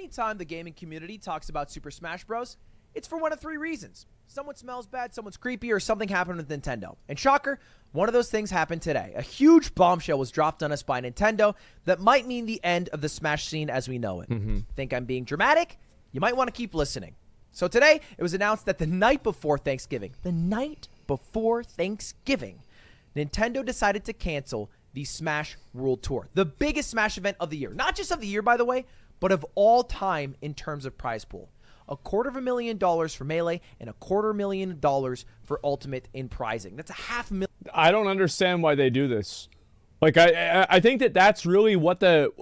Anytime the gaming community talks about Super Smash Bros., it's for one of three reasons. Someone smells bad, someone's creepy, or something happened with Nintendo. And shocker, one of those things happened today. A huge bombshell was dropped on us by Nintendo that might mean the end of the Smash scene as we know it. Think I'm being dramatic? You might want to keep listening. So today, it was announced that the night before Thanksgiving, Nintendo decided to cancel the Smash World Tour, the biggest Smash event of the year. Not just of the year, by the way, but of all time in terms of prize pool. $250,000 for Melee and $250,000 for Ultimate in prizing. That's $500,000. I don't understand why they do this. Like, I think that's really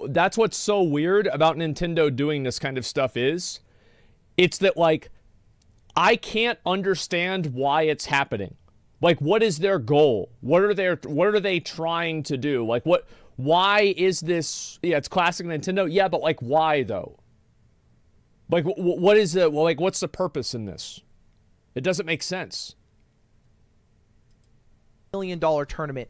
that's what's so weird about Nintendo doing this kind of stuff is. It's that, like, I can't understand why it's happening. Like, what is their goal? What are they trying to do? Like, why is this? Yeah, it's classic Nintendo. Yeah, but like, why though? Like, what is it? Well, like, what's the purpose in this? It doesn't make sense. $1 million tournament.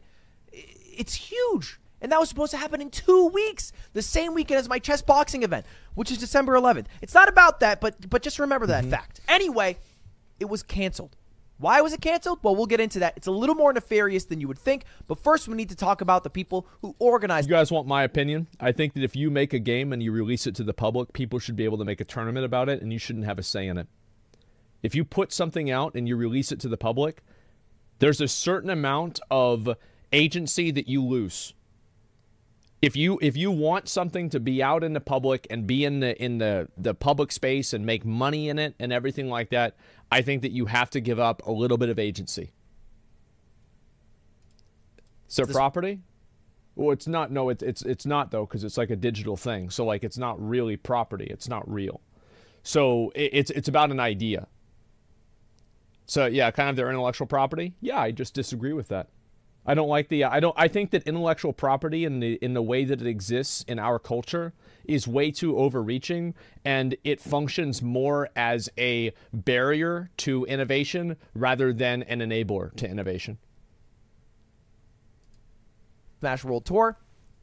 It's huge. And that was supposed to happen in 2 weeks, the same weekend as my chess boxing event, which is December 11th. It's not about that, but just remember that fact. Anyway, it was canceled. Why was it canceled? Well, we'll get into that. It's a little more nefarious than you would think, but first we need to talk about the people who organized. You guys want my opinion? I think that if you make a game and you release it to the public, people should be able to make a tournament about it, and you shouldn't have a say in it. If you put something out and you release it to the public, there's a certain amount of agency that you lose. If you want something to be out in the public and be in the public space and make money in it and everything like that, I think that you have to give up a little bit of agency. Is there property? Well, it's not. No, it's not though, because it's like a digital thing. So like, it's not really property. It's not real. So it's about an idea. So yeah, kind of their intellectual property. Yeah, I just disagree with that. I don't like the. I think that intellectual property in the way that it exists in our culture is way too overreaching, and it functions more as a barrier to innovation rather than an enabler to innovation. Smash World Tour,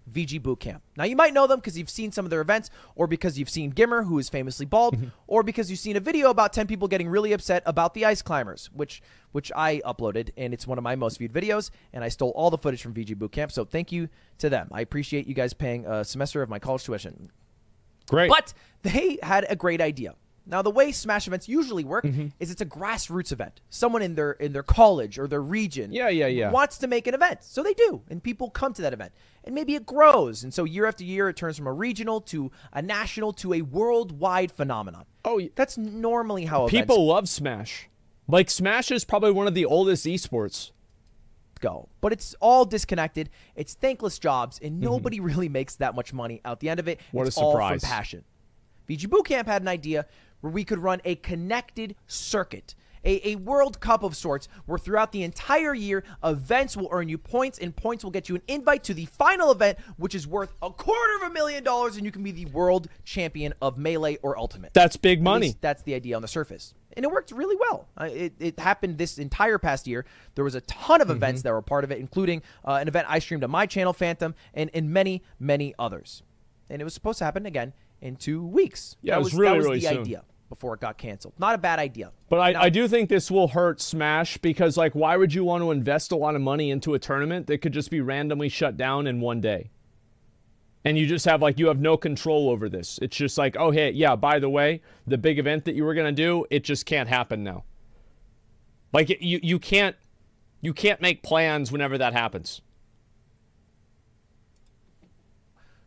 VG Bootcamp. Now, you might know them because you've seen some of their events, or because you've seen Gimmer, who is famously bald, or because you've seen a video about 10 people getting really upset about the ice climbers, which I uploaded, and it's one of my most viewed videos, and I stole all the footage from VG Bootcamp, so thank you to them. I appreciate you guys paying a semester of my college tuition. Great. But they had a great idea. Now, the way Smash events usually work is it's a grassroots event. Someone in their college or their region wants to make an event. So they do, and people come to that event. And maybe it grows. And so year after year, it turns from a regional to a national to a worldwide phenomenon. Oh, that's normally how people love Smash. Like, Smash is probably one of the oldest esports. Go. But it's all disconnected. It's thankless jobs, and nobody really makes that much money out the end of it. What it's a surprise. All from passion. VG Bootcamp had an idea where we could run a connected circuit, a World Cup of sorts, where throughout the entire year, events will earn you points, and points will get you an invite to the final event, which is worth $250,000, and you can be the world champion of Melee or Ultimate. That's big money. At least that's the idea on the surface. And it worked really well. It happened this entire past year. There was a ton of events that were part of it, including an event I streamed on my channel, Phantom, and many, many others. And it was supposed to happen again in 2 weeks. Yeah, that was really the soon. idea before it got canceled. Not a bad idea. But I do think this will hurt Smash, because, like, why would you want to invest a lot of money into a tournament that could just be randomly shut down in one day? And you just have, like, you have no control over this. It's just like, oh, hey, yeah, by the way, the big event that you were going to do, it just can't happen now. Like, you can't make plans whenever that happens.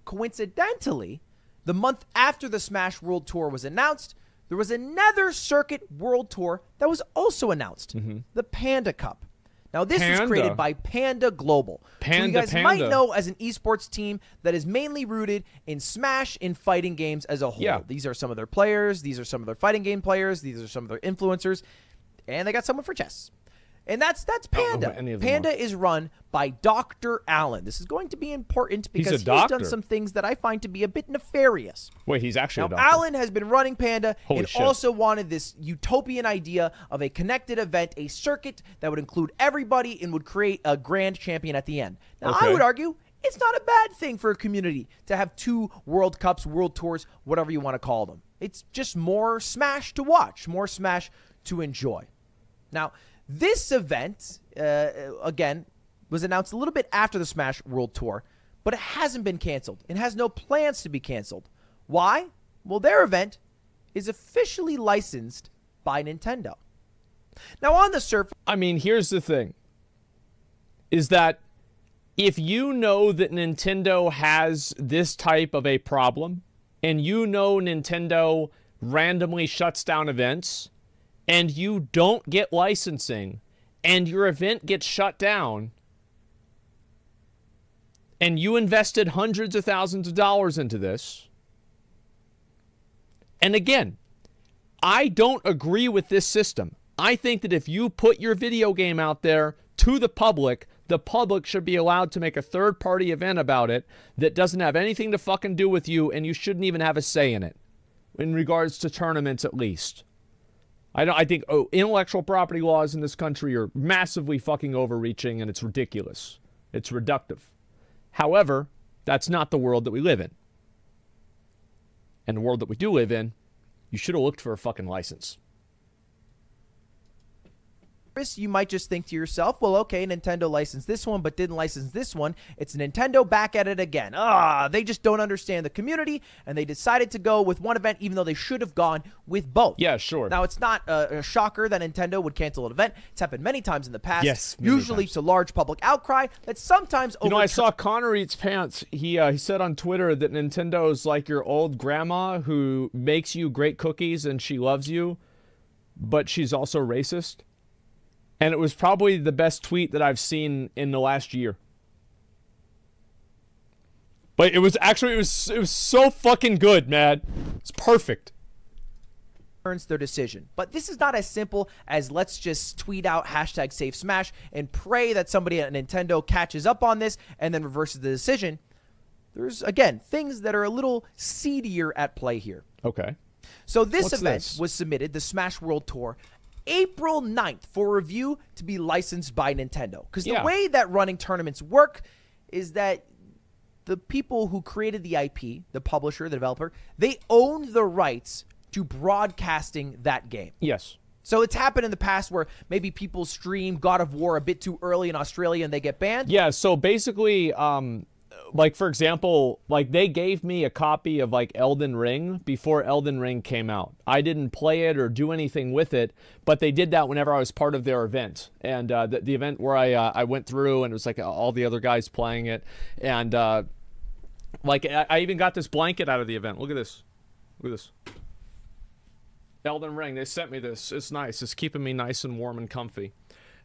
Coincidentally, the month after the Smash World Tour was announced, there was another Circuit World Tour that was also announced, the Panda Cup. Now, this was created by Panda Global, who you guys might know as an esports team that is mainly rooted in Smash and fighting games as a whole. Yeah. These are some of their players. These are some of their fighting game players. These are some of their influencers. And they got someone for chess. And that's Panda. Panda is run by Dr. Allen. This is going to be important because he's done some things that I find to be a bit nefarious. Wait, he's actually a doctor. Allen has been running Panda also wanted this utopian idea of a connected event, a circuit that would include everybody and would create a grand champion at the end. Now, I would argue it's not a bad thing for a community to have 2 World Cups, World Tours, whatever you want to call them. It's just more Smash to watch, more Smash to enjoy. Now, this event, again, was announced a little bit after the Smash World Tour, but it hasn't been canceled. It has no plans to be canceled. Why? Well, their event is officially licensed by Nintendo. Now, on the surface... I mean, here's the thing. Is that if you know that Nintendo has this type of a problem, and you know Nintendo randomly shuts down events, and you don't get licensing, and your event gets shut down, and you invested hundreds of thousands of dollars into this, and again, I don't agree with this system. I think that if you put your video game out there to the public should be allowed to make a third-party event about it that doesn't have anything to fucking do with you, and you shouldn't even have a say in it, in regards to tournaments at least. I think intellectual property laws in this country are massively fucking overreaching, and it's ridiculous. It's reductive. However, that's not the world that we live in. And the world that we do live in, you should have looked for a fucking license. You might just think to yourself, well, okay, Nintendo licensed this one, but didn't license this one. It's Nintendo back at it again. They just don't understand the community, and they decided to go with one event, even though they should have gone with both. Yeah, sure. Now, it's not a shocker that Nintendo would cancel an event. It's happened many times in the past. Yes, usually to large public outcry that sometimes... You know, I saw Connor Eats Pants. He said on Twitter that Nintendo is like your old grandma who makes you great cookies and she loves you, but she's also racist. And it was probably the best tweet that I've seen in the last year. But it was actually, it was so fucking good, man. It's perfect. Their decision. But this is not as simple as let's just tweet out #SaveSmash and pray that somebody at Nintendo catches up on this and then reverses the decision. There's, again, things that are a little seedier at play here. Okay. So this event was submitted, the Smash World Tour, April 9th for review to be licensed by Nintendo. Because the way that running tournaments work is that the people who created the IP, the publisher, the developer, they own the rights to broadcasting that game. Yes. So it's happened in the past where maybe people stream God of War a bit too early in Australia and they get banned. Yeah, so basically, like, for example, like, they gave me a copy of, like, Elden Ring before Elden Ring came out. I didn't play it or do anything with it, but they did that whenever I was part of their event. And the event where I went through, and it was, like, all the other guys playing it. And, like, I even got this blanket out of the event. Look at this. Look at this. Elden Ring, they sent me this. It's nice. It's keeping me nice and warm and comfy.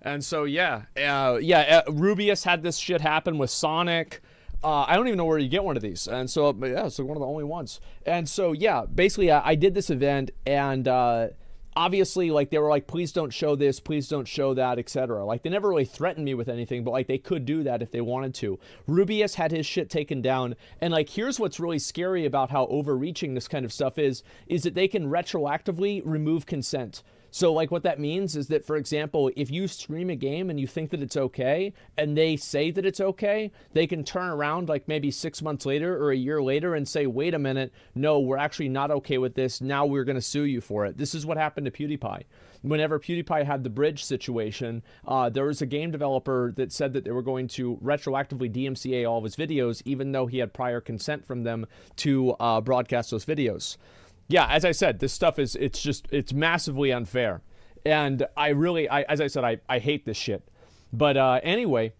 And so, Rubius had this shit happen with Sonic. I don't even know where you get one of these. And so, yeah, it's one of the only ones. And so, yeah, basically, I did this event, and obviously, like, they were like, please don't show this, please don't show that, etc. Like, they never really threatened me with anything, but, like, they could do that if they wanted to. Rubius had his shit taken down, and, like, here's what's really scary about how overreaching this kind of stuff is that they can retroactively remove consent. So, like, what that means is that, for example, if you stream a game and you think that it's okay, and they say that it's okay, they can turn around, like, maybe 6 months later or a year later and say, wait a minute, no, we're actually not okay with this, now we're going to sue you for it. This is what happened to PewDiePie. Whenever PewDiePie had the bridge situation, there was a game developer that said that they were going to retroactively DMCA all of his videos, even though he had prior consent from them to broadcast those videos. Yeah, as I said, this stuff is, it's massively unfair. And as I said, I hate this shit. But anyway,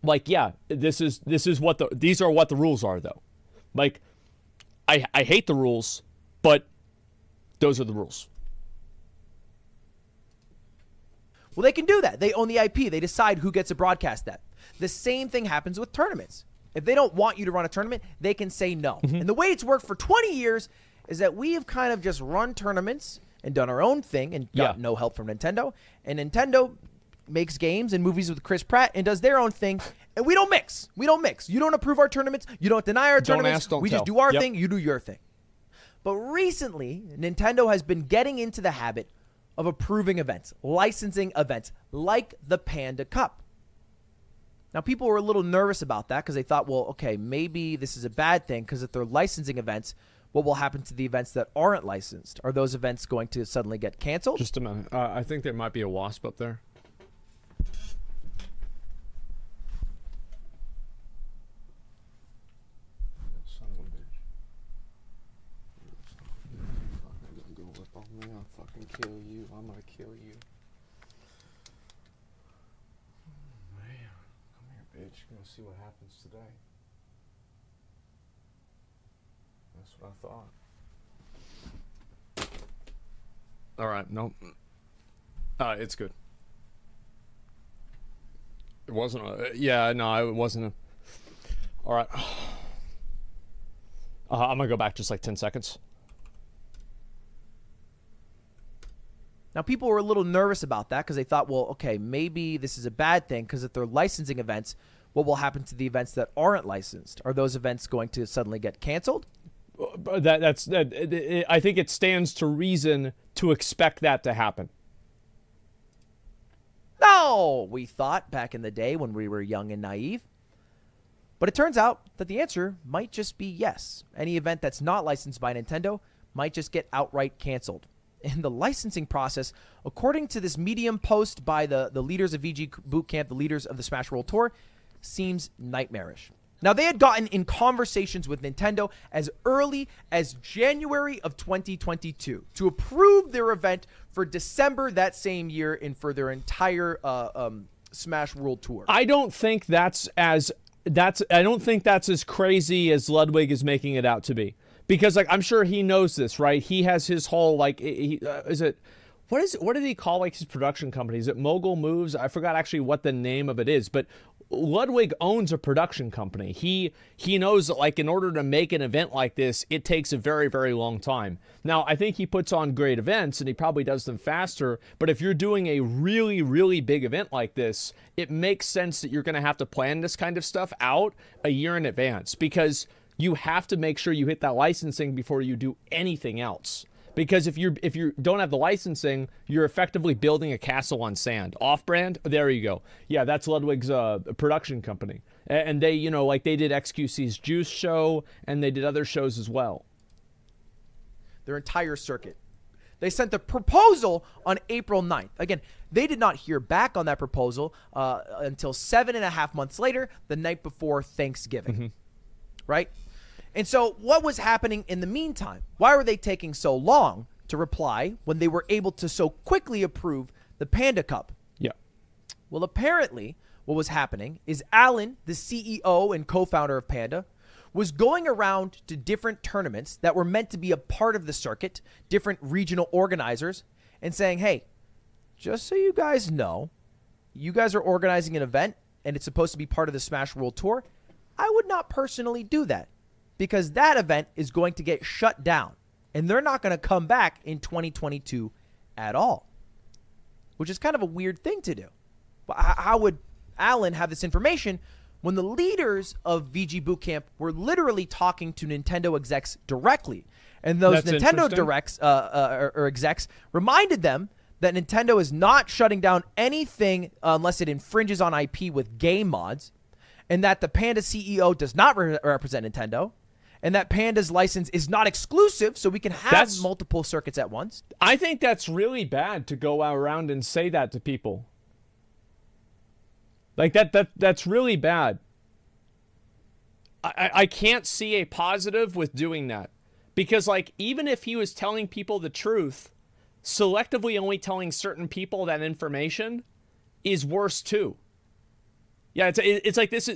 like, yeah, these are what the rules are, though. Like, I hate the rules, but those are the rules. Well, they can do that. They own the IP. They decide who gets to broadcast that. The same thing happens with tournaments. If they don't want you to run a tournament, they can say no. And the way it's worked for 20 years is that we have kind of just run tournaments and done our own thing and got no help from Nintendo. And Nintendo makes games and movies with Chris Pratt and does their own thing. And we don't mix. We don't mix. You don't approve our tournaments. You don't deny our tournaments. We just do our thing. You do your thing. But recently, Nintendo has been getting into the habit of approving events, licensing events, like the Panda Cup. Now, people were a little nervous about that because they thought, well, okay, maybe this is a bad thing because if they're licensing events, what will happen to the events that aren't licensed? Are those events going to suddenly get canceled? Just a minute. I think there might be a wasp up there. Son of a bitch. I'm gonna go up on me. I'll fucking kill you. I'm gonna kill you. Oh, man. Come here, bitch. You're gonna see what happens today. That's what I thought. All right, no. It's good. It wasn't a... Yeah, no, it wasn't a... All right. I'm going to go back just like 10 seconds. Now, people were a little nervous about that because they thought, well, okay, maybe this is a bad thing because if they're licensing events, what will happen to the events that aren't licensed? Are those events going to suddenly get canceled? I think it stands to reason to expect that to happen. No, we thought back in the day when we were young and naive. But it turns out that the answer might just be yes. Any event that's not licensed by Nintendo might just get outright canceled. And the licensing process, according to this Medium post by the leaders of VG Bootcamp, the leaders of the Smash World Tour, seems nightmarish. Now, they had gotten in conversations with Nintendo as early as January of 2022 to approve their event for December that same year and for their entire Smash World Tour. I don't think that's as crazy as Ludwig is making it out to be. Because, like, I'm sure he knows this, right? He has his whole, like, what did he call, like, his production company? Is it Mogul Moves? I forgot actually what the name of it is, but Ludwig owns a production company. He knows that, like, in order to make an event like this, it takes a very, very long time. Now, I think he puts on great events, and he probably does them faster, but if you're doing a really, really big event like this, it makes sense that you're going to have to plan this kind of stuff out a year in advance, because you have to make sure you hit that licensing before you do anything else. Because if you don't have the licensing, you're effectively building a castle on sand. Off-brand, there you go. Yeah, that's Ludwig's production company. And they, you know, like they did XQC's Juice show, and they did other shows as well. Their entire circuit. They sent the proposal on April 9th. Again, they did not hear back on that proposal until 7.5 months later, the night before Thanksgiving. Mm-hmm. Right? And so what was happening in the meantime? Why were they taking so long to reply when they were able to so quickly approve the Panda Cup? Yeah. Well, apparently what was happening is Alan, the CEO and co-founder of Panda, was going around to different tournaments that were meant to be a part of the circuit, different regional organizers, and saying, hey, just so you guys know, you guys are organizing an event and it's supposed to be part of the Smash World Tour. I would not personally do that, because that event is going to get shut down, and they're not going to come back in 2022 at all, which is kind of a weird thing to do. How would Alan have this information when the leaders of VG Bootcamp were literally talking to Nintendo execs directly, and those Nintendo directs or execs reminded them that Nintendo is not shutting down anything unless it infringes on IP with game mods, and that the Panda CEO does not represent Nintendo, and that Panda's license is not exclusive, so we can have multiple circuits at once. I think that's really bad to go around and say that to people. Like, that's really bad. I can't see a positive with doing that. Because, like, even if he was telling people the truth, selectively only telling certain people that information is worse too. Yeah, it's like this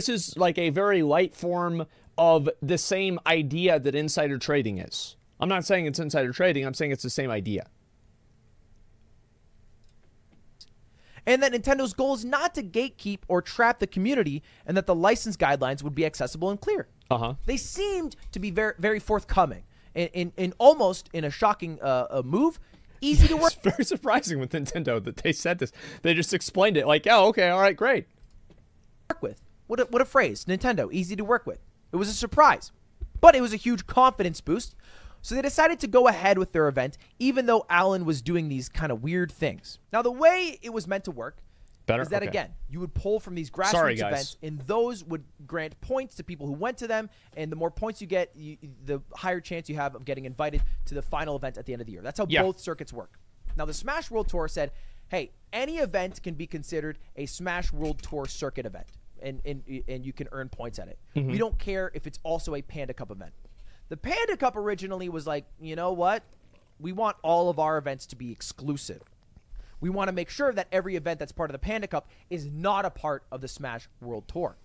is like a very light form of the same idea that insider trading is. I'm not saying it's insider trading. I'm saying it's the same idea. And that Nintendo's goal is not to gatekeep or trap the community, and that the license guidelines would be accessible and clear. They seemed to be very, very forthcoming, in almost in a shocking move. Easy to work. It's very surprising with Nintendo that they said this. They just explained it like, oh, okay, all right, great. Work with. What a phrase. Nintendo, easy to work with. It was a surprise, but it was a huge confidence boost. So they decided to go ahead with their event, even though Alan was doing these kind of weird things. Now, the way it was meant to work Better? is that, Okay. again, you would pull from these grassroots events, and those would grant points to people who went to them, and the more points you get, the higher chance you have of getting invited to the final event at the end of the year. That's how both circuits work. Now, the Smash World Tour said, hey, any event can be considered a Smash World Tour circuit event, and you can earn points at it. We don't care if it's also a Panda Cup event. The Panda Cup originally was like, you know what? We want all of our events to be exclusive. We want to make sure that every event that's part of the Panda Cup is not a part of the Smash World Tour.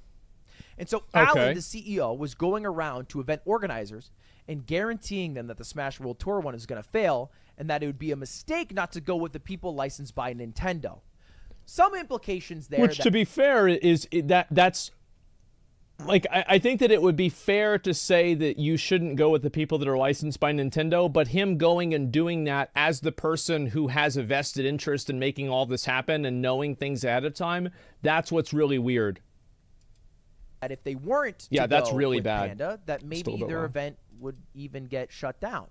And so Alan, the CEO, was going around to event organizers and guaranteeing them that the Smash World Tour one is going to fail and that it would be a mistake not to go with the people licensed by Nintendo. Some implications there. Which, to be fair, is that's... Like, I think that it would be fair to say that you shouldn't go with the people that are licensed by Nintendo, but him going and doing that as the person who has a vested interest in making all this happen and knowing things ahead of time, that's what's really weird. That if they weren't that's really bad. Panda, that maybe their event would even get shut down.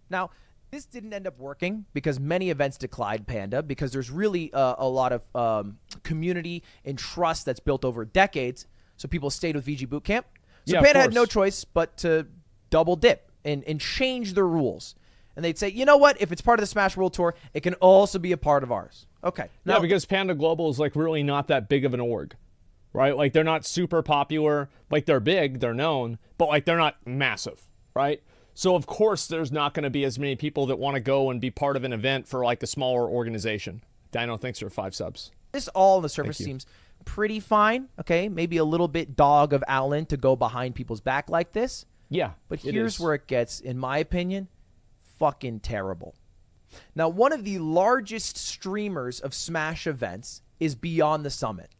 Now, this didn't end up working because many events declined Panda because there's really a lot of community and trust that's built over decades. So people stayed with VG Bootcamp. So Panda had no choice but to double dip and change their rules. And they'd say, you know what? If it's part of the Smash World Tour, it can also be a part of ours. Okay. Now, because Panda Global is like really not that big of an org, right? Like they're not super popular. Like they're big, they're known, but like they're not massive, right? So of course there's not going to be as many people that want to go and be part of an event for like a smaller organization. Dino, thanks for 5 subs. This all on the surface seems pretty fine, okay? Maybe a little bit dog of Alan to go behind people's back like this. Yeah, but here's where it gets, in my opinion, fucking terrible. Now, one of the largest streamers of Smash events is Beyond the Summit.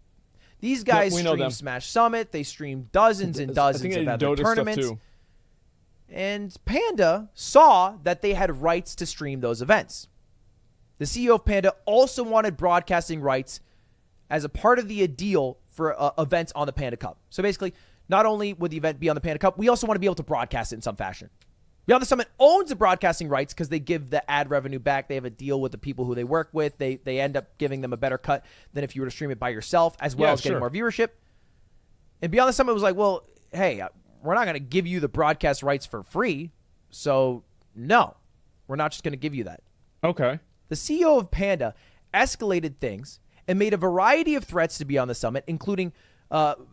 These guys stream Smash Summit. They stream dozens and dozens of other tournaments. And Panda saw that they had rights to stream those events. The CEO of Panda also wanted broadcasting rights as a part of the deal for events on the Panda Cup. So basically, not only would the event be on the Panda Cup, we also want to be able to broadcast it in some fashion. Beyond the Summit owns the broadcasting rights because they give the ad revenue back. They have a deal with the people who they work with. They end up giving them a better cut than if you were to stream it by yourself, as well as getting more viewership. And Beyond the Summit was like, well, hey, we're not going to give you the broadcast rights for free. So, no, we're not just going to give you that. Okay. The CEO of Panda escalated things and made a variety of threats to Beyond the Summit, including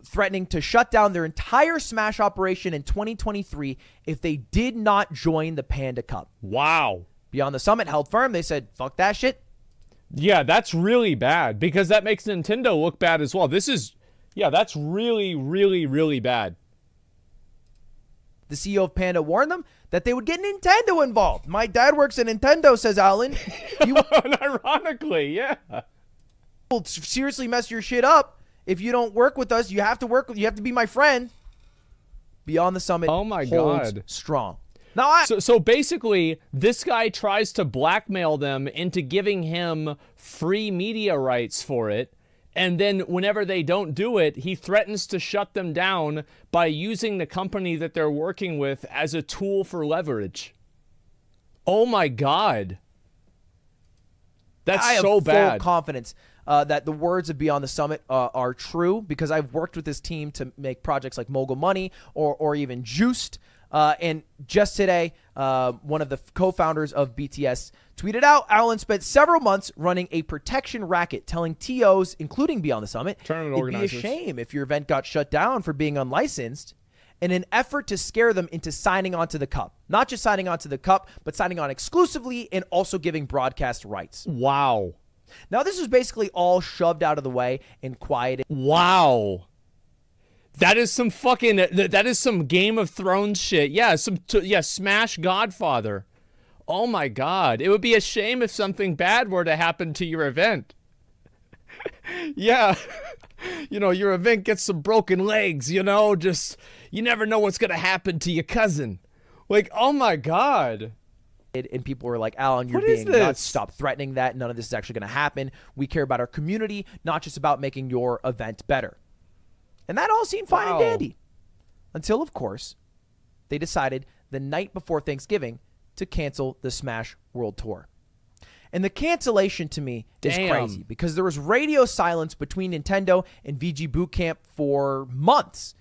threatening to shut down their entire Smash operation in 2023 if they did not join the Panda Cup. Wow. Beyond the Summit held firm. They said, fuck that shit. Yeah, that's really bad because that makes Nintendo look bad as well. This is, that's really, really, really bad. The CEO of Panda warned them that they would get Nintendo involved. My dad works at Nintendo, says Alan. Ironically, yeah. Will seriously mess your shit up if you don't work with us. You have to work with, you have to be my friend. Beyond the Summit holds strong. Now so basically this guy tries to blackmail them into giving him free media rights for it, and then whenever they don't do it, he threatens to shut them down by using the company that they're working with as a tool for leverage. Oh my god. That's so bad. I have full confidence that the words of Beyond the Summit are true because I've worked with this team to make projects like Mogul Money or even Juiced. And just today, one of the co-founders of BTS tweeted out, Alan spent several months running a protection racket, telling TOs, including Beyond the Summit, it'd be a shame if your event got shut down for being unlicensed, in an effort to scare them into signing on to the Cup. Not just signing on to the Cup, but signing on exclusively and also giving broadcast rights. Wow. Now, this was basically all shoved out of the way and quieted. Wow. That is some fucking, that is some Game of Thrones shit. Yeah, Smash Godfather. Oh my god. It would be a shame if something bad were to happen to your event. Yeah. You know, your event gets some broken legs, you know, just, you never know what's going to happen to your cousin. Like, oh my god. And people were like, Alan, you're being nuts. Stop threatening that. None of this is actually going to happen. We care about our community, not just about making your event better. And that all seemed fine and dandy. Until, of course, they decided the night before Thanksgiving to cancel the Smash World Tour. And the cancellation to me is crazy because there was radio silence between Nintendo and VG Boot Camp for months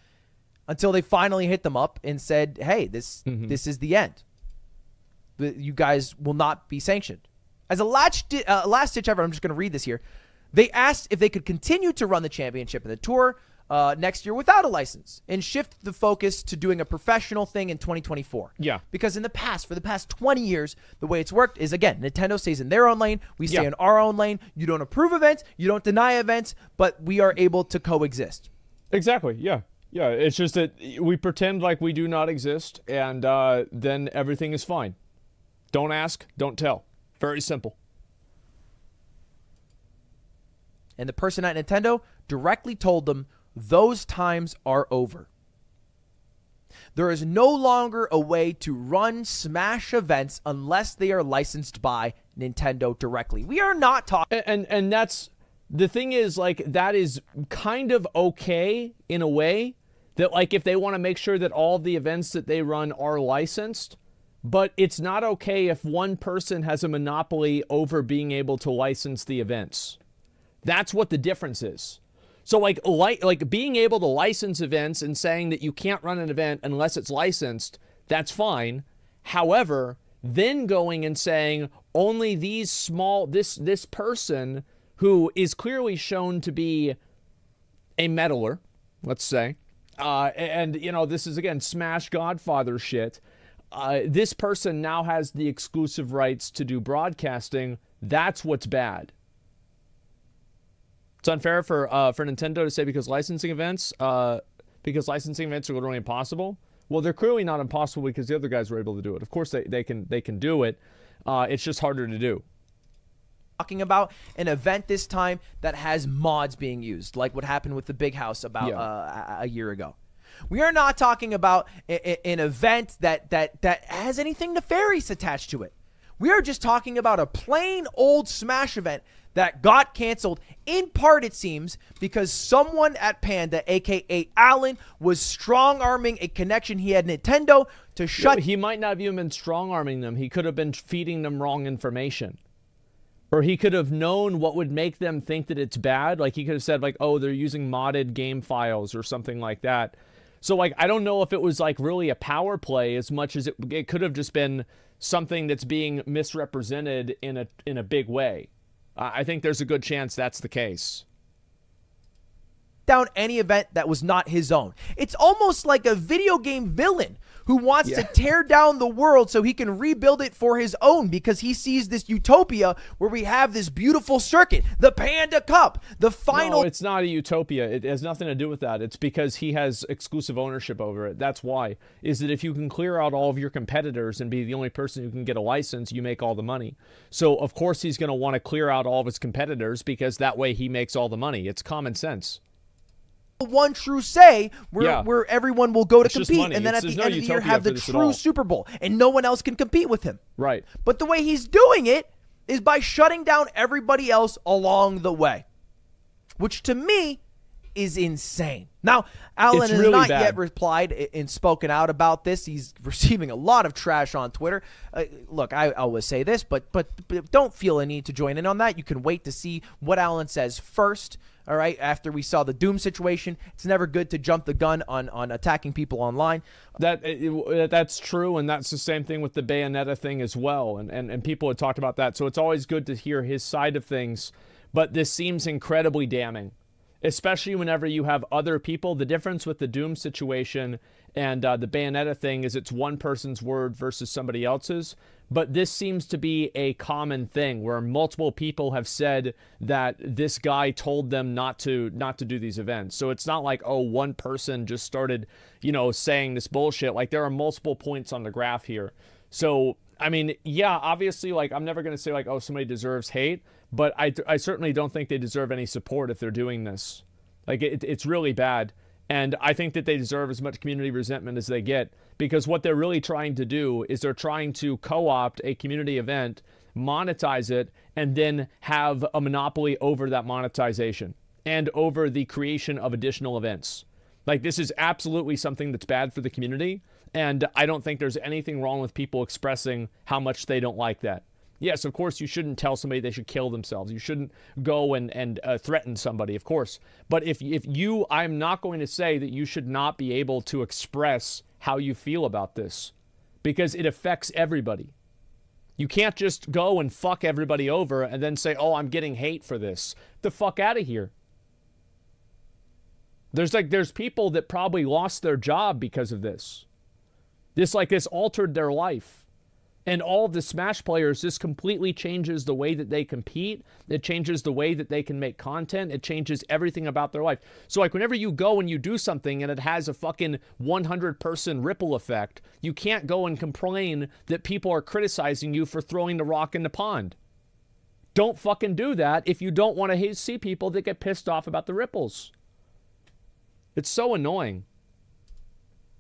until they finally hit them up and said, hey, this is the end. You guys will not be sanctioned. As a last-ditch effort, I'm just going to read this here. They asked if they could continue to run the championship and the tour next year without a license and shift the focus to doing a professional thing in 2024. Yeah. Because in the past, for the past 20 years, the way it's worked is, again, Nintendo stays in their own lane. We stay in our own lane. You don't approve events. You don't deny events, but we are able to coexist. Exactly. Yeah. Yeah. It's just that we pretend like we do not exist, and then everything is fine. Don't ask, don't tell. Very simple. And the person at Nintendo directly told them those times are over. There is no longer a way to run Smash events unless they are licensed by Nintendo directly. We are not talking... And that's... The thing is, like, that is kind of okay in a way that, like, if they want to make sure that all the events that they run are licensed, but it's not okay if one person has a monopoly over being able to license the events. That's what the difference is. So, like being able to license events and saying that you can't run an event unless it's licensed, that's fine. However, then going and saying only these small, this person who is clearly shown to be a meddler, let's say, and, you know, this is, again, Smash Godfather shit. This person now has the exclusive rights to do broadcasting. That's what's bad. It's unfair for Nintendo to say because licensing events are literally impossible. Well, they're clearly not impossible because the other guys were able to do it. Of course, they can do it. It's just harder to do. Talking about an event this time that has mods being used, like what happened with the Big House about a year ago. We are not talking about an event that has anything nefarious attached to it. We are just talking about a plain old Smash event that got canceled, in part, it seems, because someone at Panda, a.k.a. Alan, was strong-arming a connection he had Nintendo to shut... He might not have even been strong-arming them. He could have been feeding them wrong information. Or he could have known what would make them think that it's bad. Like, he could have said, like, oh, they're using modded game files or something like that. So, like, I don't know if it was, like, really a power play as much as it could have just been something that's being misrepresented in a big way. I think there's a good chance that's the case. Down any event that was not his own. It's almost like a video game villain who wants to tear down the world so he can rebuild it for his own because he sees this utopia where we have this beautiful circuit, the Panda Cup, the final... No, it's not a utopia. It has nothing to do with that. It's because he has exclusive ownership over it. That's why. Is that if you can clear out all of your competitors and be the only person who can get a license, you make all the money. So, of course, he's going to want to clear out all of his competitors because that way he makes all the money. It's common sense. One true say where everyone will go to compete, and then at the end of the year have the true Super Bowl, and no one else can compete with him. Right. But the way he's doing it is by shutting down everybody else along the way, which to me is insane. Now, Alan has not yet replied and spoken out about this. He's receiving a lot of trash on Twitter. Look, I always say this, but don't feel a need to join in on that. You can wait to see what Alan says first. All right, after we saw the Doom situation, it's never good to jump the gun on attacking people online. That's true, and that's the same thing with the Bayonetta thing as well, and people had talked about that. So it's always good to hear his side of things, but this seems incredibly damning, especially whenever you have other people. The difference with the Doom situation and the Bayonetta thing is it's one person's word versus somebody else's. But this seems to be a common thing where multiple people have said that this guy told them not to do these events. So it's not like, oh, one person just started, you know, saying this bullshit. Like, there are multiple points on the graph here. So, I mean, yeah, obviously, like, I'm never going to say, like, oh, somebody deserves hate. But I certainly don't think they deserve any support if they're doing this. Like, it's really bad. And I think that they deserve as much community resentment as they get, because what they're really trying to do is they're trying to co-opt a community event, monetize it, and then have a monopoly over that monetization and over the creation of additional events. Like, this is absolutely something that's bad for the community, and I don't think there's anything wrong with people expressing how much they don't like that. Yes, of course, you shouldn't tell somebody they should kill themselves. You shouldn't go and threaten somebody, of course. But I'm not going to say that you should not be able to express how you feel about this, because it affects everybody. You can't just go and fuck everybody over and then say, oh, I'm getting hate for this. Get the fuck out of here. There's people that probably lost their job because of this. This altered their life. And all of the Smash players, this completely changes the way that they compete. It changes the way that they can make content. It changes everything about their life. So, like, whenever you go and you do something and it has a fucking 100-person ripple effect, you can't go and complain that people are criticizing you for throwing the rock in the pond. Don't fucking do that if you don't want to see people that get pissed off about the ripples. It's so annoying.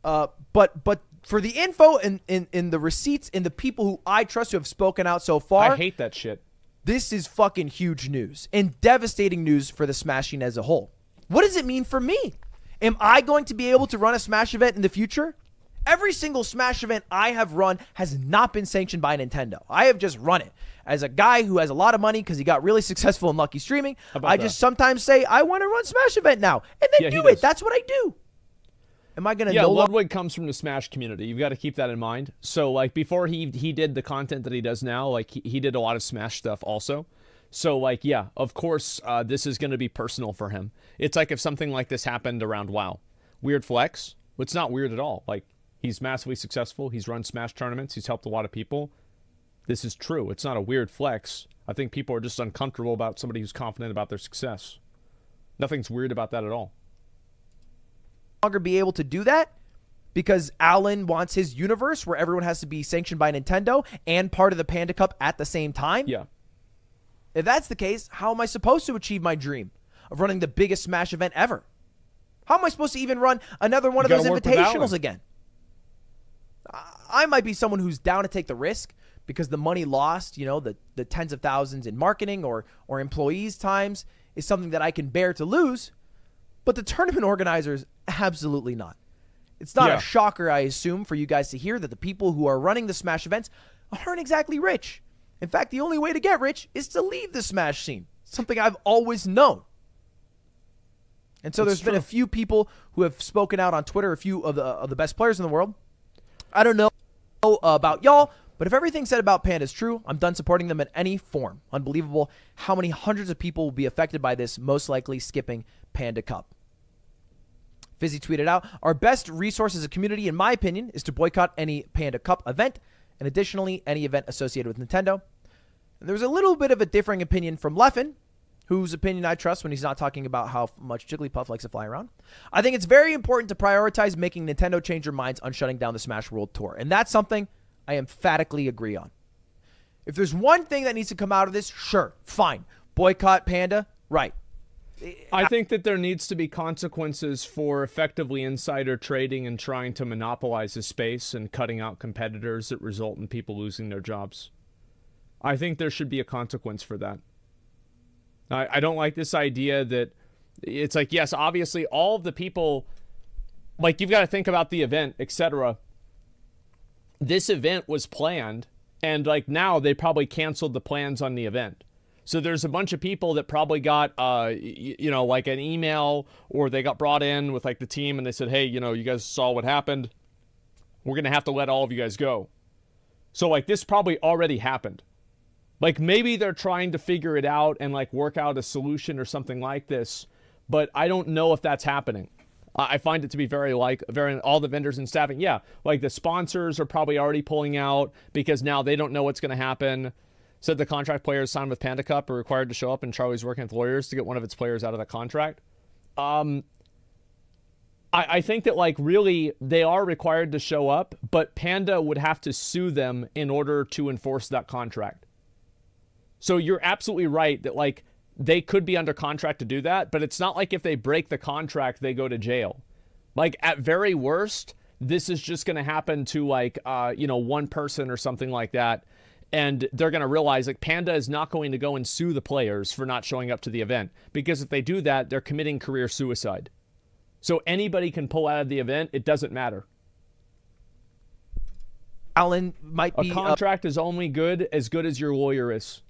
But for the info and in the receipts and the people who I trust who have spoken out so far, I hate that shit. This is fucking huge news and devastating news for the Smash scene as a whole. What does it mean for me? Am I going to be able to run a Smash event in the future? Every single Smash event I have run has not been sanctioned by Nintendo. I have just run it. As a guy who has a lot of money because he got really successful in Lucky Streaming, I just sometimes say, I want to run Smash event now. And then do it. That's what I do. Am I going to know? Ludwig comes from the Smash community. You've got to keep that in mind. So, like, before he did the content that he does now, like, he did a lot of Smash stuff also. So, like, yeah, of course, this is going to be personal for him. It's like if something like this happened around WoW. Weird flex? Well, it's not weird at all. Like, he's massively successful. He's run Smash tournaments. He's helped a lot of people. This is true. It's not a weird flex. I think people are just uncomfortable about somebody who's confident about their success. Nothing's weird about that at all. Longer be able to do that because Alan wants his universe where everyone has to be sanctioned by Nintendo and part of the Panda Cup at the same time. Yeah. If that's the case, how am I supposed to achieve my dream of running the biggest Smash event ever? How am I supposed to even run another one of those invitationals again? I might be someone who's down to take the risk because the money lost, you know, the tens of thousands in marketing or employees' times is something that I can bear to lose. But the tournament organizers, absolutely not. It's not a shocker, I assume, for you guys to hear that the people who are running the Smash events aren't exactly rich. In fact, the only way to get rich is to leave the Smash scene, something I've always known. And so there's been a few people who have spoken out on Twitter, a few of the best players in the world. I don't know about y'all, but if everything said about Panda is true, I'm done supporting them in any form. Unbelievable how many hundreds of people will be affected by this, most likely skipping Panda Cup. Fizzy tweeted out, our best resource as a community, in my opinion, is to boycott any Panda Cup event, and additionally, any event associated with Nintendo. And there's a little bit of a differing opinion from Leffen, whose opinion I trust when he's not talking about how much Jigglypuff likes to fly around. I think it's very important to prioritize making Nintendo change their minds on shutting down the Smash World Tour, and that's something I emphatically agree on. If there's one thing that needs to come out of this, sure, fine. Boycott Panda, right. I think that there needs to be consequences for effectively insider trading and trying to monopolize the space and cutting out competitors that result in people losing their jobs. I think there should be a consequence for that. I don't like this idea that it's like, yes, obviously all of the people, like, you've got to think about the event, etc. This event was planned, and like now they probably canceled the plans on the event. So there's a bunch of people that probably got, you know, like an email, or they got brought in with like the team and they said, hey, you know, you guys saw what happened. We're going to have to let all of you guys go. So like this probably already happened. Like maybe they're trying to figure it out and like work out a solution or something like this, but I don't know if that's happening. I find it to be very all the vendors and staffing. Yeah, like the sponsors are probably already pulling out because now they don't know what's going to happen. Said the contract players signed with Panda Cup are required to show up, and Charlie's working with lawyers to get one of its players out of that contract. I think that, like, really, they are required to show up, but Panda would have to sue them in order to enforce that contract. So you're absolutely right that, like, they could be under contract to do that, but it's not like if they break the contract, they go to jail. Like, at very worst, this is just going to happen to, like, you know, one person or something like that. And they're going to realize, like, Panda is not going to go and sue the players for not showing up to the event. Because if they do that, they're committing career suicide. So anybody can pull out of the event. It doesn't matter. Alan might be a contract is only good as your lawyer is.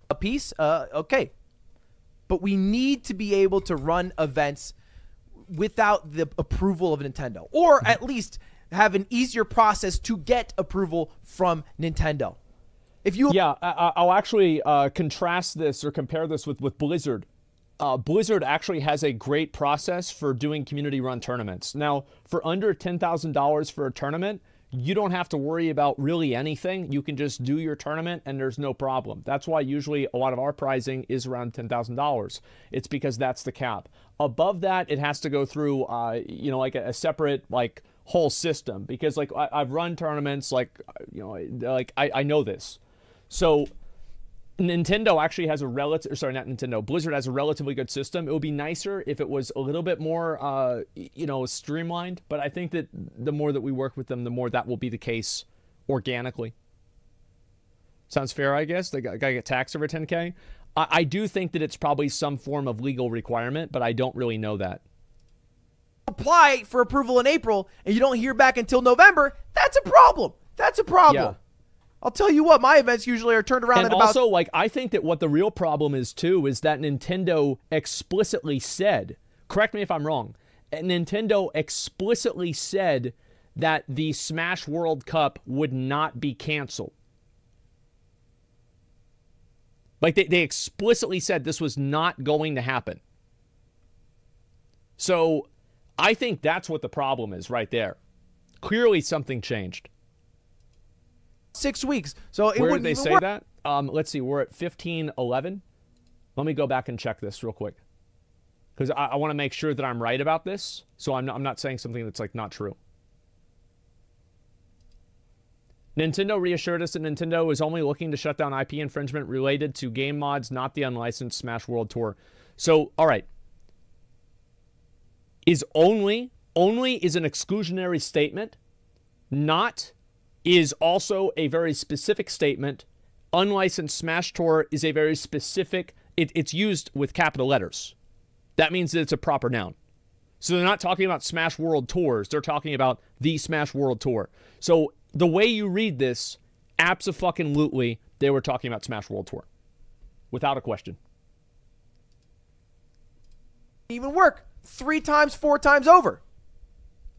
A piece. Okay, but we need to be able to run events without the approval of Nintendo, or at least have an easier process to get approval from Nintendo. If you I'll actually contrast this or compare this with Blizzard. Blizzard actually has a great process for doing community-run tournaments. Now, for under $10,000 for a tournament, you don't have to worry about really anything. You can just do your tournament and there's no problem. That's why usually a lot of our pricing is around $10,000. It's because that's the cap. Above that, it has to go through, like a separate, like, whole system. Because, like, I've run tournaments, like, I know this. So Nintendo actually has Blizzard has a relatively good system. It would be nicer if it was a little bit more, streamlined. But I think that the more that we work with them, the more that will be the case organically. Sounds fair, I guess. They gotta get taxed over 10K. I do think that it's probably some form of legal requirement, but I don't really know that. Apply for approval in April and you don't hear back until November, that's a problem. That's a problem. Yeah. I'll tell you what, my events usually are turned around and in about... also, like, I think that what the real problem is, too, is that Nintendo explicitly said, correct me if I'm wrong, Nintendo explicitly said that the Smash World Cup would not be canceled. Like, they explicitly said this was not going to happen. So, I think that's what the problem is right there. Clearly something changed. 6 weeks. So it Where wouldn't did they even say work. that? Let's see. We're at 15:11. Let me go back and check this real quick, because I want to make sure that I'm right about this. So I'm not saying something that's like not true. Nintendo reassured us that Nintendo is only looking to shut down IP infringement related to game mods, not the unlicensed Smash World Tour. So, all right. Is only is an exclusionary statement, not is also a very specific statement. Unlicensed Smash Tour is a very specific, it's used with capital letters. That means that it's a proper noun. So they're not talking about Smash World Tours. They're talking about the Smash World Tour. So the way you read this, abso-fucking-lutely, they were talking about Smash World Tour. Without a question. Even work 3 times, 4 times over.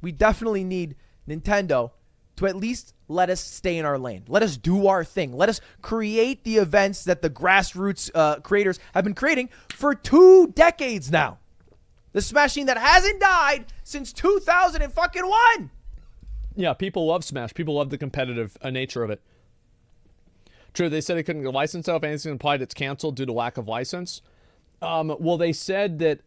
We definitely need Nintendo to at least let us stay in our lane. Let us do our thing. Let us create the events that the grassroots creators have been creating for 2 decades now. The Smash scene that hasn't died since 2001. Yeah, people love Smash. People love the competitive nature of it. True, they said they couldn't get a license out. If anything implied it's canceled due to lack of license. Well, they said that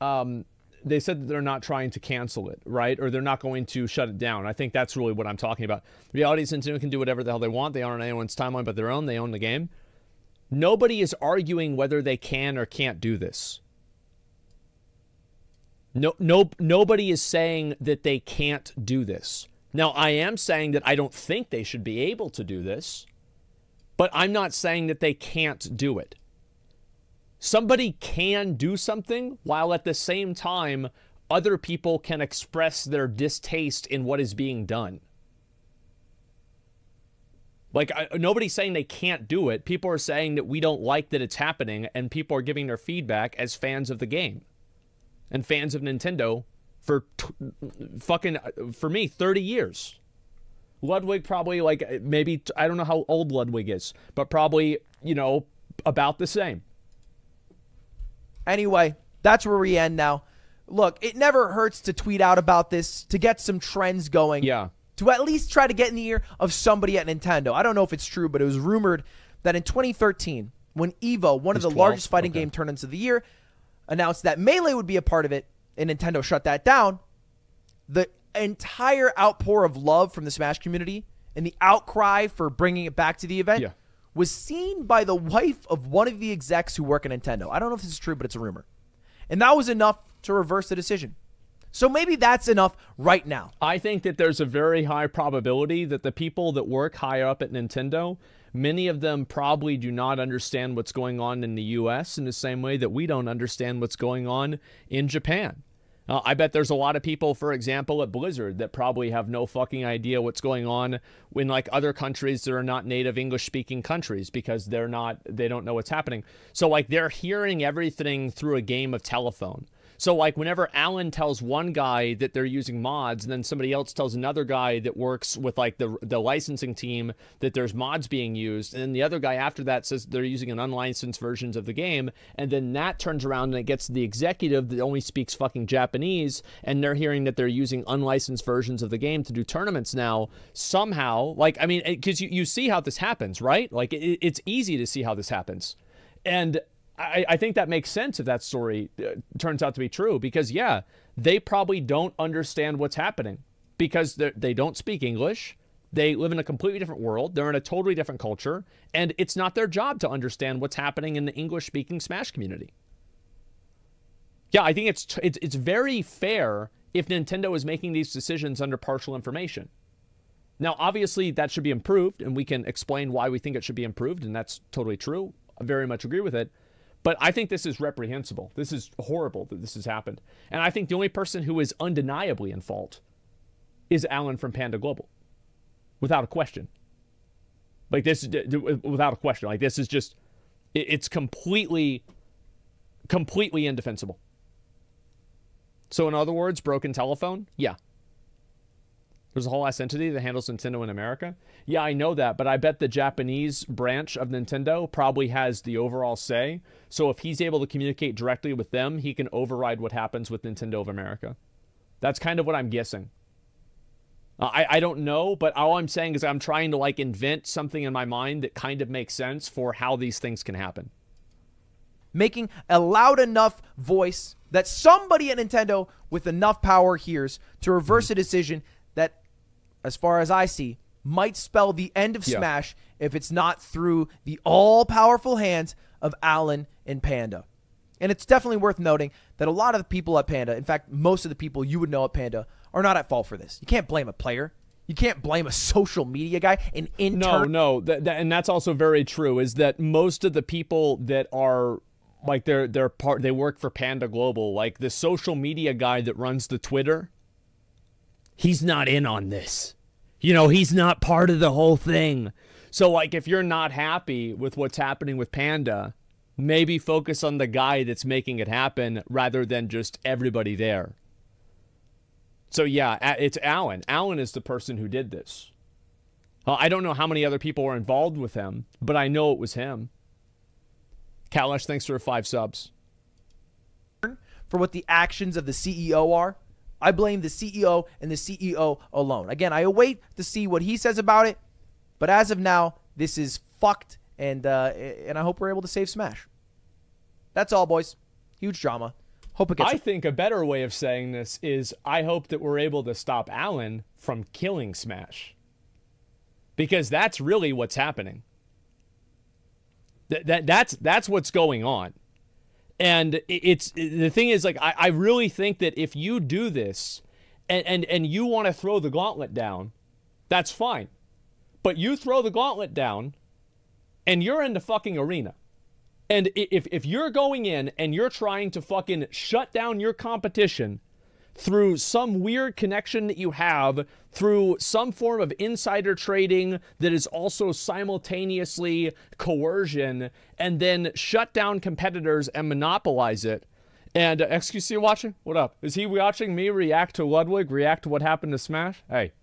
they're not trying to cancel it, right? Or they're not going to shut it down. I think that's really what I'm talking about. The reality is Nintendo can do whatever the hell they want. They aren't on anyone's timeline but their own. They own the game. Nobody is arguing whether they can or can't do this. Nobody is saying that they can't do this. Now, I am saying that I don't think they should be able to do this, but I'm not saying that they can't do it. Somebody can do something while at the same time other people can express their distaste in what is being done. Like, nobody's saying they can't do it. People are saying that we don't like that it's happening, and people are giving their feedback as fans of the game and fans of Nintendo for for me, 30 years. Ludwig probably, like, maybe, I don't know how old Ludwig is, but probably, about the same. Anyway, that's where we end now. Look, it never hurts to tweet out about this, to get some trends going. Yeah. To at least try to get in the ear of somebody at Nintendo. I don't know if it's true, but it was rumored that in 2013, when EVO, one of the largest fighting game tournaments of the year, announced that Melee would be a part of it, and Nintendo shut that down, the entire outpour of love from the Smash community and the outcry for bringing it back to the event was seen by the wife of one of the execs who work at Nintendo. I don't know if this is true, but it's a rumor. And that was enough to reverse the decision. So maybe that's enough right now. I think that there's a very high probability that the people that work higher up at Nintendo, many of them probably do not understand what's going on in the U.S. in the same way that we don't understand what's going on in Japan. I bet there's a lot of people, for example, at Blizzard that probably have no fucking idea what's going on in like other countries that are not native English speaking countries because they don't know what's happening. So like they're hearing everything through a game of telephone. So like whenever Alan tells one guy that they're using mods and then somebody else tells another guy that works with like the licensing team that there's mods being used, and then the other guy after that says they're using an unlicensed versions of the game, and then that turns around and it gets to the executive that only speaks fucking Japanese, and they're hearing that they're using unlicensed versions of the game to do tournaments now, somehow, like, I mean, because you see how this happens, right? Like it's easy to see how this happens. And I think that makes sense if that story turns out to be true, because, yeah, they probably don't understand what's happening because they don't speak English. They live in a completely different world. They're in a totally different culture, and it's not their job to understand what's happening in the English-speaking Smash community. Yeah, I think it's very fair if Nintendo is making these decisions under partial information. Now, obviously, that should be improved, and we can explain why we think it should be improved, and that's totally true. I very much agree with it. But I think this is reprehensible. This is horrible that this has happened. And I think the only person who is undeniably in fault is Alan from Panda Global. Without a question. Like this, without a question. Like this is just, it's completely indefensible. So in other words, broken telephone? Yeah. There's a whole ass entity that handles Nintendo in America. Yeah, I know that, but I bet the Japanese branch of Nintendo probably has the overall say. So if he's able to communicate directly with them, he can override what happens with Nintendo of America. That's kind of what I'm guessing. I don't know, but all I'm saying is I'm trying to like invent something in my mind that kind of makes sense for how these things can happen. Making a loud enough voice that somebody at Nintendo with enough power hears to reverse a decision that, as far as I see, might spell the end of Smash if it's not through the all-powerful hands of Alan and Panda. And it's definitely worth noting that a lot of the people at Panda, in fact, most of the people you would know at Panda, are not at fault for this. You can't blame a player. You can't blame a social media guy, an intern. No, and that's also very true, is that most of the people that are, like, they work for Panda Global, like the social media guy that runs the Twitter, he's not in on this. You know, he's not part of the whole thing. So, like, if you're not happy with what's happening with Panda, maybe focus on the guy that's making it happen rather than just everybody there. So, yeah, it's Alan. Alan is the person who did this. I don't know how many other people were involved with him, but I know it was him. Kalash, thanks for 5 subs. For what the actions of the CEO are, I blame the CEO and the CEO alone. Again, I await to see what he says about it, but as of now, this is fucked, and I hope we're able to save Smash. That's all, boys. Huge drama. Hope it gets. I think a better way of saying this is I hope that we're able to stop Alan from killing Smash, because that's really what's happening. That's what's going on. And the thing is, like, I really think that if you do this and you want to throw the gauntlet down, that's fine. But you throw the gauntlet down and you're in the fucking arena. And if you're going in and you're trying to fucking shut down your competition through some weird connection that you have, through some form of insider trading that is also simultaneously coercion, and then shut down competitors and monopolize it. And XQC watching? What up? Is he watching me react to Ludwig, react to what happened to Smash? Hey.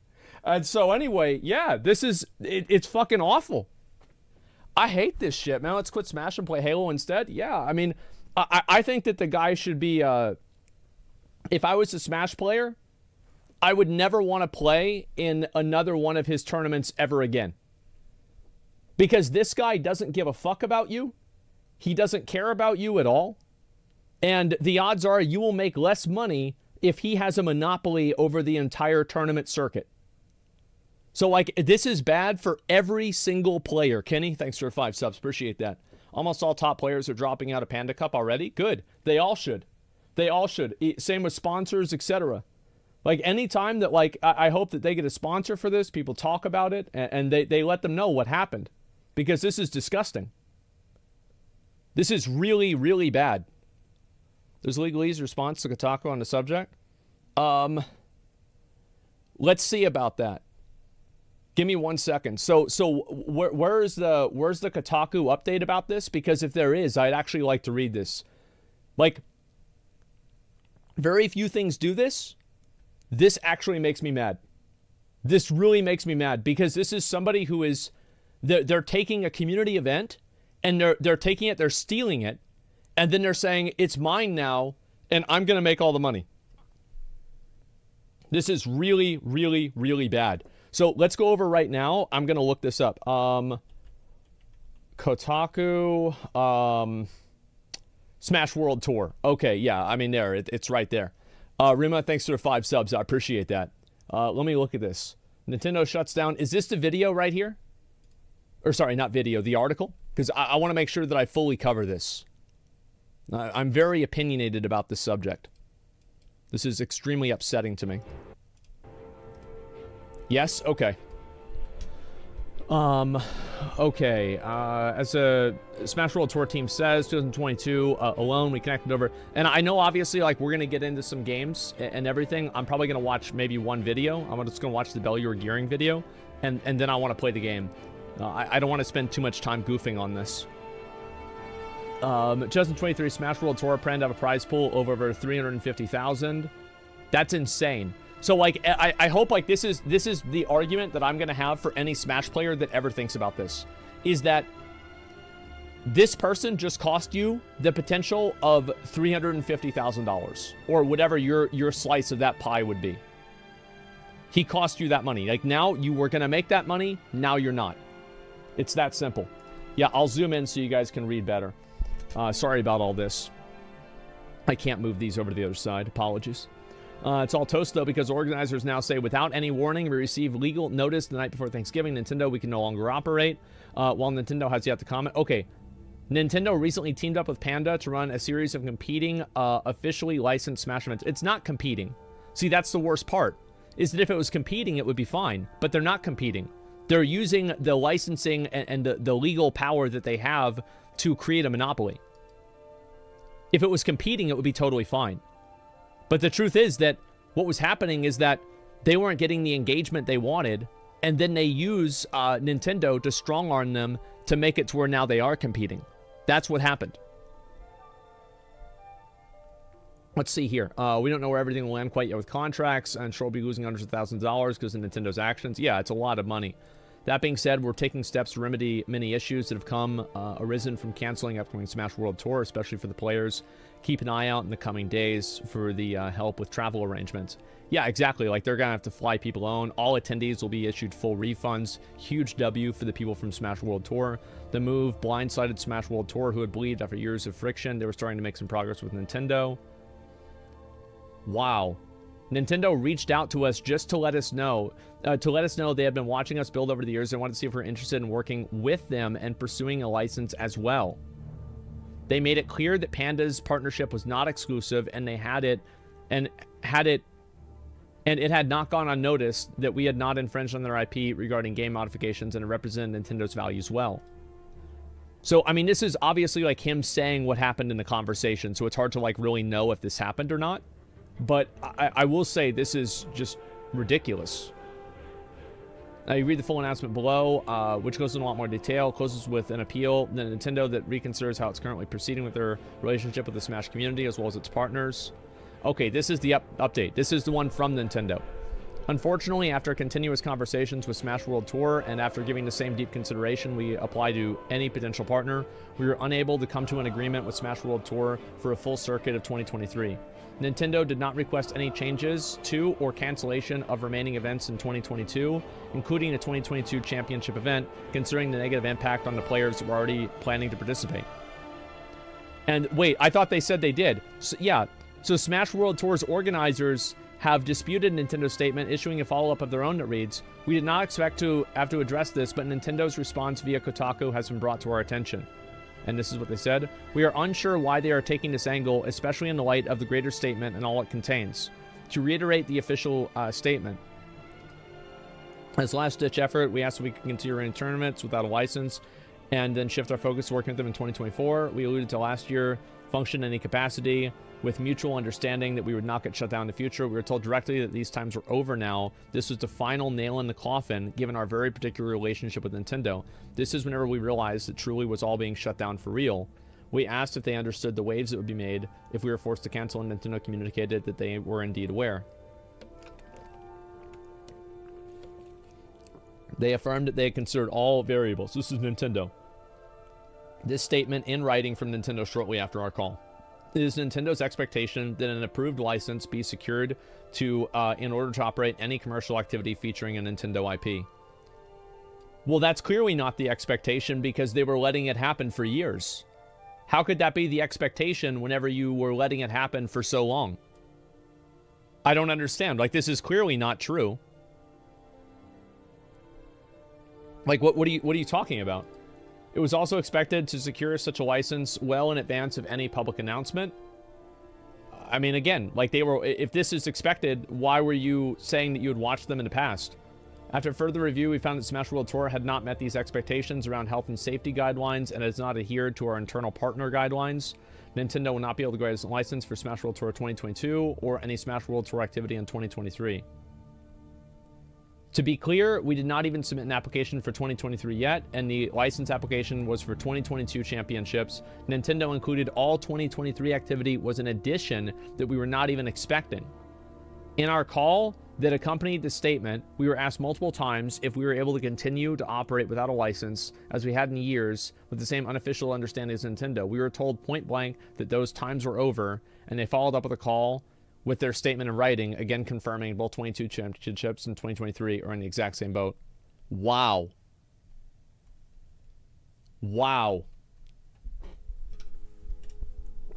And so anyway, yeah, this is, it's fucking awful. I hate this shit, man. Let's quit Smash and play Halo instead. Yeah, I mean, I think that the guy should be, if I was a Smash player, I would never want to play in another one of his tournaments ever again. Because this guy doesn't give a fuck about you. He doesn't care about you at all. And the odds are you will make less money if he has a monopoly over the entire tournament circuit. So, like, this is bad for every single player. Kenny, thanks for 5 subs. Appreciate that. Almost all top players are dropping out of Panda Cup already. Good. They all should. They all should. Same with sponsors, etc. Like, anytime that, like, I hope that they get a sponsor for this, people talk about it, and they let them know what happened. Because this is disgusting. This is really, really bad. There's Legalese response to Kotaku on the subject. Let's see about that. Give me 1 second. So where's the Kotaku update about this? Because if there is, I'd actually like to read this. Like, very few things do this. This actually makes me mad. This really makes me mad because this is somebody who is, they're taking a community event and they're taking it, they're stealing it, and then they're saying it's mine now and I'm gonna make all the money. This is really, really, really bad. So let's go over right now. I'm gonna look this up. Kotaku, Smash World Tour. Okay, yeah, I mean it's right there. Rima, thanks for the 5 subs. I appreciate that. Let me look at this. Nintendo shuts down. Is this the video right here? Or sorry, not video, the article? Because I want to make sure that I fully cover this. I'm very opinionated about this subject. This is extremely upsetting to me. Yes? Okay. Okay. As a Smash World Tour team says, 2022 alone, we connected over. And I know, obviously, like, we're going to get into some games and everything. I'm probably going to watch maybe one video. I'm just going to watch the Bellier Gearing video. And then I want to play the game. I don't want to spend too much time goofing on this. 2023 Smash World Tour planned to have a prize pool of over 350,000. That's insane. So, like, I hope, like, this is the argument that I'm going to have for any Smash player that ever thinks about this. Is that this person just cost you the potential of $350,000. Or whatever your slice of that pie would be. He cost you that money. Like, now you were going to make that money. Now you're not. It's that simple. Yeah, I'll zoom in so you guys can read better. Sorry about all this. I can't move these over to the other side. Apologies. It's all toast, though, because organizers now say, without any warning, we received legal notice the night before Thanksgiving. Nintendo, we can no longer operate. While Nintendo has yet to comment. Okay. Nintendo recently teamed up with Panda to run a series of competing, officially licensed Smash events. It's not competing. See, that's the worst part. Is that if it was competing, it would be fine. But they're not competing. They're using the licensing and the legal power that they have to create a monopoly. If it was competing, it would be totally fine. But the truth is that what was happening is that they weren't getting the engagement they wanted, and then they use Nintendo to strong-arm them to make it to where now they are competing. That's what happened. Let's see here. We don't know where everything will land quite yet with contracts. I'm sure we'll be losing hundreds of thousands of dollars because of Nintendo's actions. Yeah, it's a lot of money. That being said, we're taking steps to remedy many issues that have arisen from canceling upcoming Smash World Tour, especially for the players. Keep an eye out in the coming days for the help with travel arrangements. Yeah, exactly. Like, they're going to have to fly people on. All attendees will be issued full refunds. Huge W for the people from Smash World Tour. The move blindsided Smash World Tour, who had believed after years of friction they were starting to make some progress with Nintendo. Wow. Nintendo reached out to us just to let us know they had been watching us build over the years and wanted to see if we're interested in working with them and pursuing a license as well. They made it clear that Panda's partnership was not exclusive, and it had not gone unnoticed that we had not infringed on their IP regarding game modifications, and it represented Nintendo's values well. So, I mean, this is obviously like him saying what happened in the conversation, so it's hard to like really know if this happened or not. But I will say this is just ridiculous. You read the full announcement below, which goes in a lot more detail. Closes with an appeal to Nintendo that reconsiders how it's currently proceeding with their relationship with the Smash community as well as its partners. Okay, this is the update. This is the one from Nintendo. Unfortunately, after continuous conversations with Smash World Tour and after giving the same deep consideration we apply to any potential partner, we were unable to come to an agreement with Smash World Tour for a full circuit of 2023. Nintendo did not request any changes to or cancellation of remaining events in 2022, including the 2022 championship event, considering the negative impact on the players who were already planning to participate. And wait, I thought they said they did. So, yeah, so Smash World Tour's organizers have disputed Nintendo's statement, issuing a follow-up of their own that reads, "We did not expect to have to address this, but Nintendo's response via Kotaku has been brought to our attention." And this is what they said. "We are unsure why they are taking this angle, especially in the light of the greater statement and all it contains. To reiterate the official statement, as a last-ditch effort, we asked if we could continue running tournaments without a license. and then shift our focus to working with them in 2024. We alluded to last year, function in any capacity, with mutual understanding that we would not get shut down in the future. We were told directly that these times were over now. This was the final nail in the coffin, given our very particular relationship with Nintendo. This is whenever we realized that truly was all being shut down for real. We asked if they understood the waves that would be made if we were forced to cancel, and Nintendo communicated that they were indeed aware. They affirmed that they had considered all variables. This is Nintendo. This statement in writing from Nintendo shortly after our call. It is Nintendo's expectation that an approved license be secured to in order to operate any commercial activity featuring a Nintendo IP. Well, that's clearly not the expectation because they were letting it happen for years. How could that be the expectation whenever you were letting it happen for so long? I don't understand. Like, this is clearly not true. Like, what are you talking about? It was also expected to secure such a license well in advance of any public announcement. I mean, again, like if this is expected, why were you saying that you had watched them in the past? After further review, we found that Smash World Tour had not met these expectations around health and safety guidelines and has not adhered to our internal partner guidelines. Nintendo will not be able to grant a license for Smash World Tour 2022 or any Smash World Tour activity in 2023. To be clear, we did not even submit an application for 2023 yet, and the license application was for 2022 championships. Nintendo included all 2023 activity was an addition that we were not even expecting. In our call that accompanied the statement, we were asked multiple times if we were able to continue to operate without a license, as we had in years, with the same unofficial understanding as Nintendo. We were told point blank that those times were over, and they followed up with a call with their statement in writing, again confirming both 22 championships in 2023 are in the exact same boat. Wow. Wow.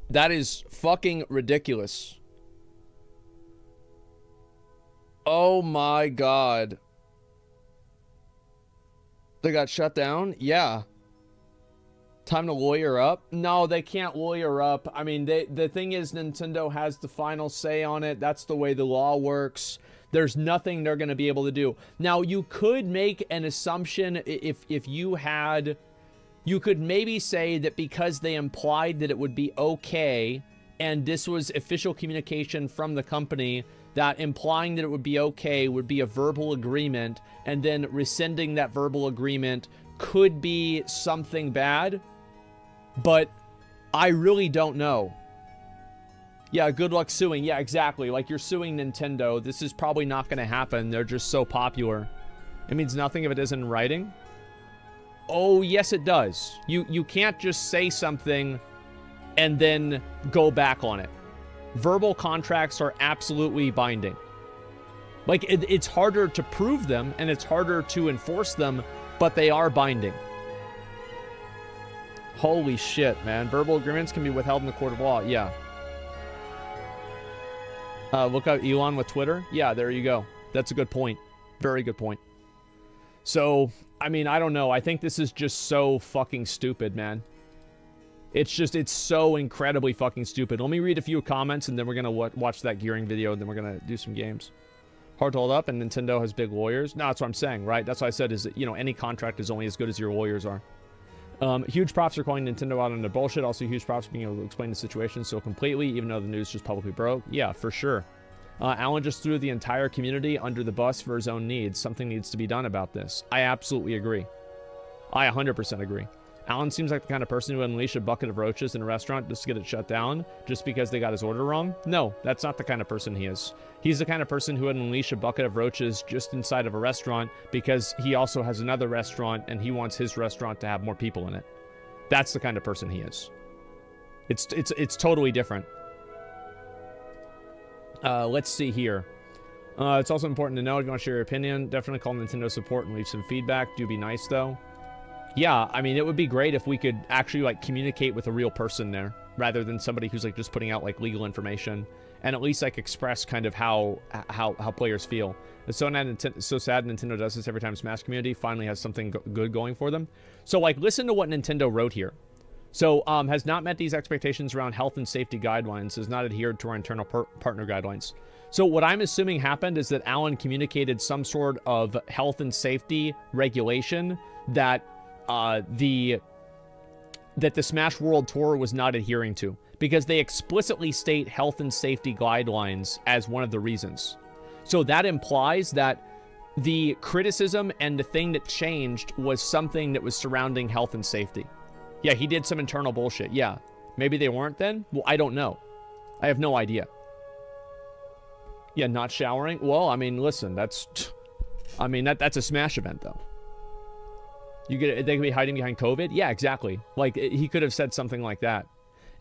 That is fucking ridiculous. Oh my god. They got shut down? Yeah. Time to lawyer up? No, they can't lawyer up. I mean, the thing is, Nintendo has the final say on it. That's the way the law works. There's nothing they're going to be able to do. Now, you could make an assumption if you had... You could maybe say that because they implied that it would be okay, and this was official communication from the company, that implying that it would be okay would be a verbal agreement, and then rescinding that verbal agreement could be something bad. But I really don't know. Yeah, good luck suing. Yeah, exactly. Like, you're suing Nintendo. This is probably not going to happen. They're just so popular. It means nothing if it isn't in writing. Oh, yes, it does. You can't just say something and then go back on it. Verbal contracts are absolutely binding. Like, it's harder to prove them, and it's harder to enforce them, but they are binding. Holy shit, man. Verbal agreements can be withheld in the court of law. Yeah. Look up Elon with Twitter. Yeah, there you go. That's a good point. Very good point. So, I mean, I don't know. I think this is just so fucking stupid, man. It's so incredibly fucking stupid. Let me read a few comments, and then we're going to watch that gearing video, and then we're going to do some games. Hard to hold up, and Nintendo has big lawyers. No, that's what I'm saying, right? That's what I said, is that, you know, any contract is only as good as your lawyers are. Huge props for calling Nintendo out on their bullshit. Also, huge props for being able to explain the situation so completely, even though the news just publicly broke. Yeah, for sure. Alan just threw the entire community under the bus for his own needs. Something needs to be done about this. I absolutely agree. I 100% agree. Alan seems like the kind of person who would unleash a bucket of roaches in a restaurant just to get it shut down, just because they got his order wrong. No, that's not the kind of person he is. He's the kind of person who would unleash a bucket of roaches just inside of a restaurant because he also has another restaurant and he wants his restaurant to have more people in it. That's the kind of person he is. It's totally different. Let's see here. It's also important to know, if you want to share your opinion, definitely call Nintendo support and leave some feedback. Do be nice, though. Yeah, I mean, it would be great if we could actually, like, communicate with a real person there, rather than somebody who's, like, just putting out, like, legal information, and at least, like, express kind of how players feel. It's so sad Nintendo does this every time Smash community finally has something good going for them. So, like, listen to what Nintendo wrote here. So, has not met these expectations around health and safety guidelines, has not adhered to our internal partner guidelines. So what I'm assuming happened is that Alan communicated some sort of health and safety regulation that the Smash World Tour was not adhering to, because they explicitly state health and safety guidelines as one of the reasons. So that implies that the criticism and the thing that changed was something that was surrounding health and safety. Yeah, he did some internal bullshit. Yeah. Maybe they weren't then? Well, I don't know. I have no idea. Yeah, not showering? Well, I mean, listen, that's a Smash event, though. They could be hiding behind COVID? Yeah, exactly. Like, he could have said something like that.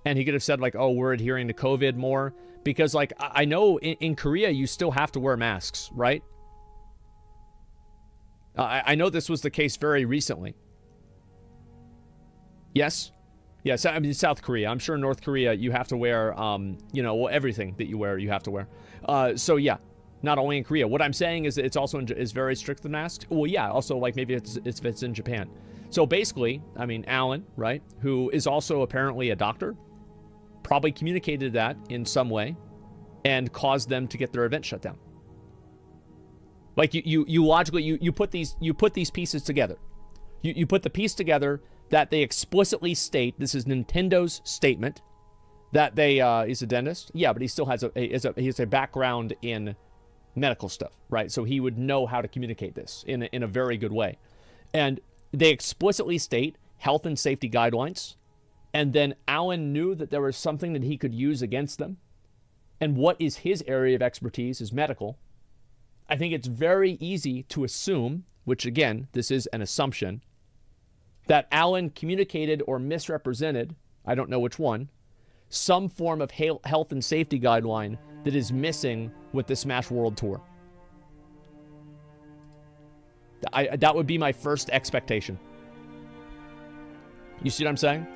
And he could have said, like, oh, we're adhering to COVID more. Because, like, I know in Korea, you still have to wear masks, right? I know this was the case very recently. Yes? Yes, I mean, South Korea. I'm sure North Korea, you have to wear, you know, everything that you wear, you have to wear. So, yeah, not only in Korea. What I'm saying is it's also is very strict with masks. Well, yeah, also, like, maybe it's in Japan. So, basically, I mean, Alan, right, who is also apparently a doctor, probably communicated that in some way and caused them to get their event shut down. Like, you logically, you put these pieces together. You put the piece together that they explicitly state, this is Nintendo's statement, that he's a dentist. Yeah, but he still has a background in medical stuff, right? So he would know how to communicate this in a very good way. And they explicitly state health and safety guidelines. And then Alan knew that there was something that he could use against them. And what is his area of expertise is medical. I think it's very easy to assume, which again, this is an assumption, that Alan communicated or misrepresented, I don't know which one, some form of health and safety guideline that is missing with the Smash World Tour. That would be my first expectation. You see what I'm saying?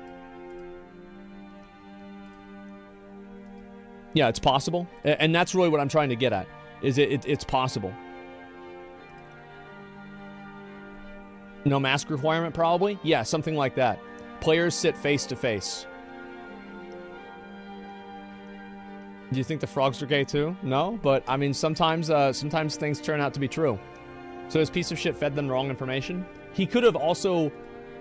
Yeah, it's possible. And that's really what I'm trying to get at, is it's possible. No mask requirement, probably? Yeah, something like that. Players sit face to face. Do you think the frogs are gay too? No, but I mean, sometimes things turn out to be true. So this piece of shit fed them wrong information. He could have also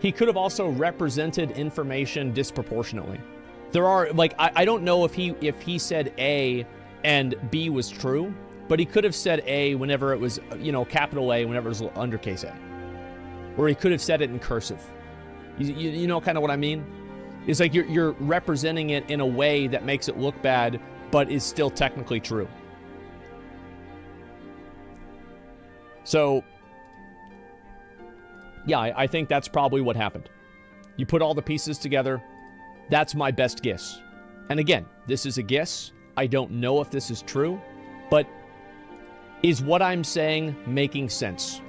represented information disproportionately. There are, like, I don't know if he said A and B was true, but he could have said A whenever it was, you know, capital A whenever it was undercase A. Or he could have said it in cursive. You know kind of what I mean? It's like you're representing it in a way that makes it look bad, but is still technically true. So, yeah, I think that's probably what happened. You put all the pieces together. That's my best guess. And again, this is a guess. I don't know if this is true, but is what I'm saying making sense?